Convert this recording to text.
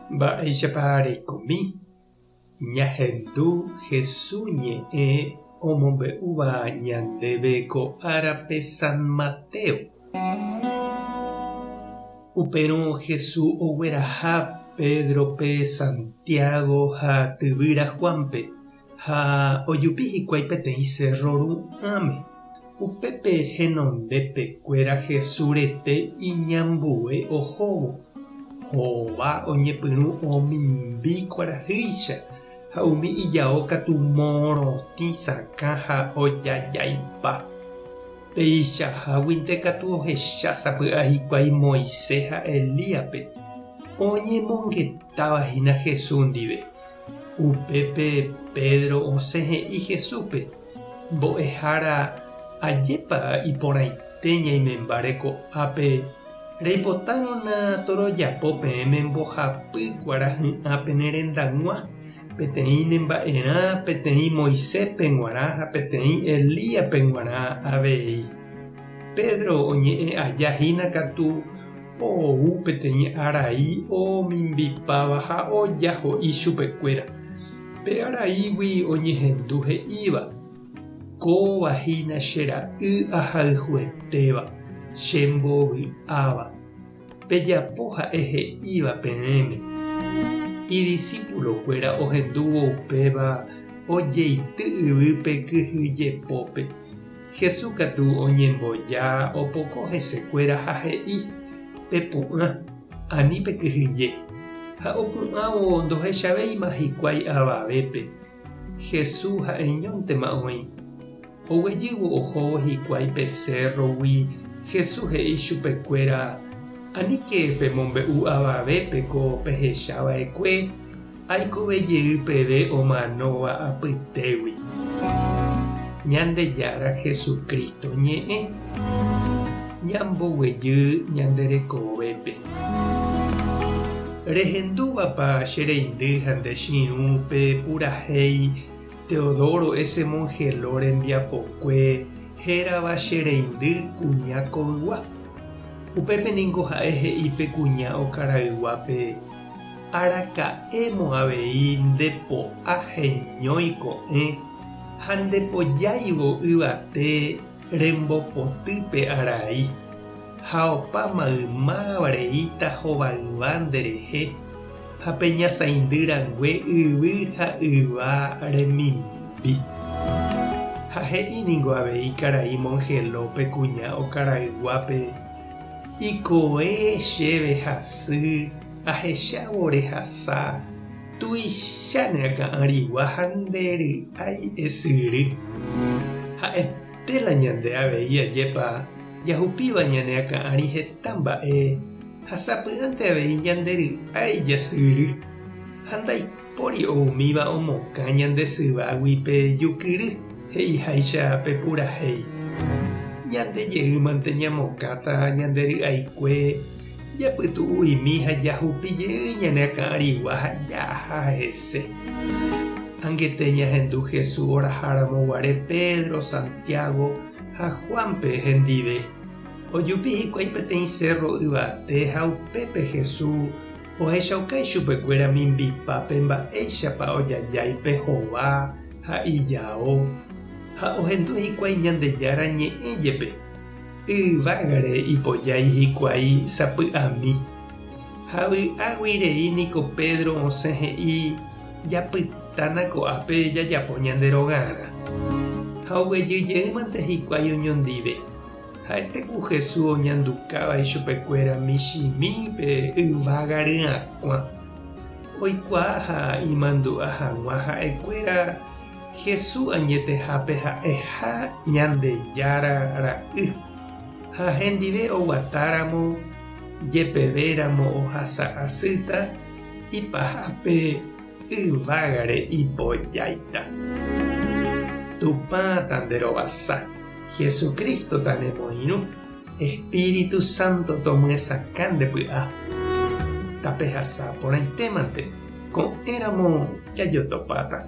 Mba'éichapa ñahendu Jesús ñe'ẽ omombe'úva ñandéve ko árape San Mateo. Upérõ Jesús ogueraha Pedrope, Santiago ha tyvýra Juanpe ha ojupi hikuái peteĩ cerro ru'ãme. Upépe henondepekuéra Jesús rete iñambue ohóvo. Hóva oñepyrũ omimbi kuarahýicha ha umi ijao katu morotĩ sakã ha ojajaipa. Peichaháguinte katu ohecha sapy'a hikuái Moisés ha Elíape oñemongetávahína Jesús ndive. Upépe Pedro osẽhe'i Jesúspe: mbo'ehára ajépa iporãite ñaimembáre ko'ápe reipotárõna torojapo peẽme mbohapy kuarahy'ãpe nerendag̃ua peteĩ nemba'erã, peteĩ Moisés pe g̃uarã ha peteĩ Elías pe g̃uarã avei. Pedro oñe'ẽ ajahína katu ou peteĩ arai omimbipáva ha ojaho'i chupekuéra. Pe araígui oñehendu he'íva: kóvahína che ra'y ahayhuetéva, chembovy'áva. Pejapo ha'e he'íva peẽme. Idiscípulokuéra ohendúvo upéva ojeity yvýpe kyhyjepópe. Jesús katu oñemboja opoko hesekuéra ha he'i: pepu'ã, ani pekyhyje. Ha opu'ãvo ndohechavéima hikuái avavépe. Jesús ha'eñóntema oĩ. Oguejývo ohóvo hikuái pe cerrogui. Jesús he'i chupekuéra: aníke pemombe'u avavépe ko pehechava'ekue aikovejey peve omanóva apytégui. Ñandejára Jesucristo ñe'ẽ ñamboguejy ñanderekovépe. Rehendúvapa che reindy ha ndechirũpe purahéi Teodoro ese mongeló rembiapokue hérava che reindy kuña koyva. Upépe niko ha'e he'ípe kuña okarayguápe: araka'émo avei ndepo'a heñói ko'ẽ ha ndepojáivo yvate rembopotýpe arai. Ha opa maymáva reíta hovayva nderehe ha peñasãindyrangue yvy ha yva remimbi. Ha he'íniko avei karai mongelópe kuña okarayguápe: ikoe chéve hasy ahechávo rehasa tuicha neakã'arigua ha ndery'ái esyry. Ha'etéla ñande avei ajépa jahupíva ñaneakã'ari heta mba'e ha sapy'ánte avei ñandery'ái jasyry. Ha ndaipóri oumíva omokã ñande syváguipe jukyry he'iháicha pe purahéi. Ñandejeýmante ñamokãta ñandery'aikue japytu'uimi ha jahupijey ñaneakã'arigua ha jaha hese. Ãngete ñahendu Jesús oraháramo-guare Pedro, Santiago ha Juanpe hendive. Ojupi hikuái peteĩ cerro yvate ha upépe Jesús ohechaukái chupekuéra mimbipápe mba'éichapa ojajái pe hova ha ijao. Ha ohendu hikuái ñandejára ñe'ẽ jepe yvágare ipojái hikuái sapy'ami. Ha vy'águirei niko Pedro osẽhe'i japytána ko'ápe jajapo ñanderogãrã. Ha oguejyjeýmante hikuái oñondive. Ha'etéku Jesús oñandukávai chupekuéra michĩmípe yvága ry'akua. Oikuaa ha imandu'a hag̃ua ha'ekuéra Jesús añetehápe ha'eha ñandejára ra'y. Ha hendive oguatáramo jepevéramo ohasa asýta ipahápe yvágare ipojáita. Tupã tanderovasa, Jesucristo tanemoirũ, Espíritu Santo tomyesakã ndepy'a. Tapehasa porãitémante ko'ẽramo jajotopáta.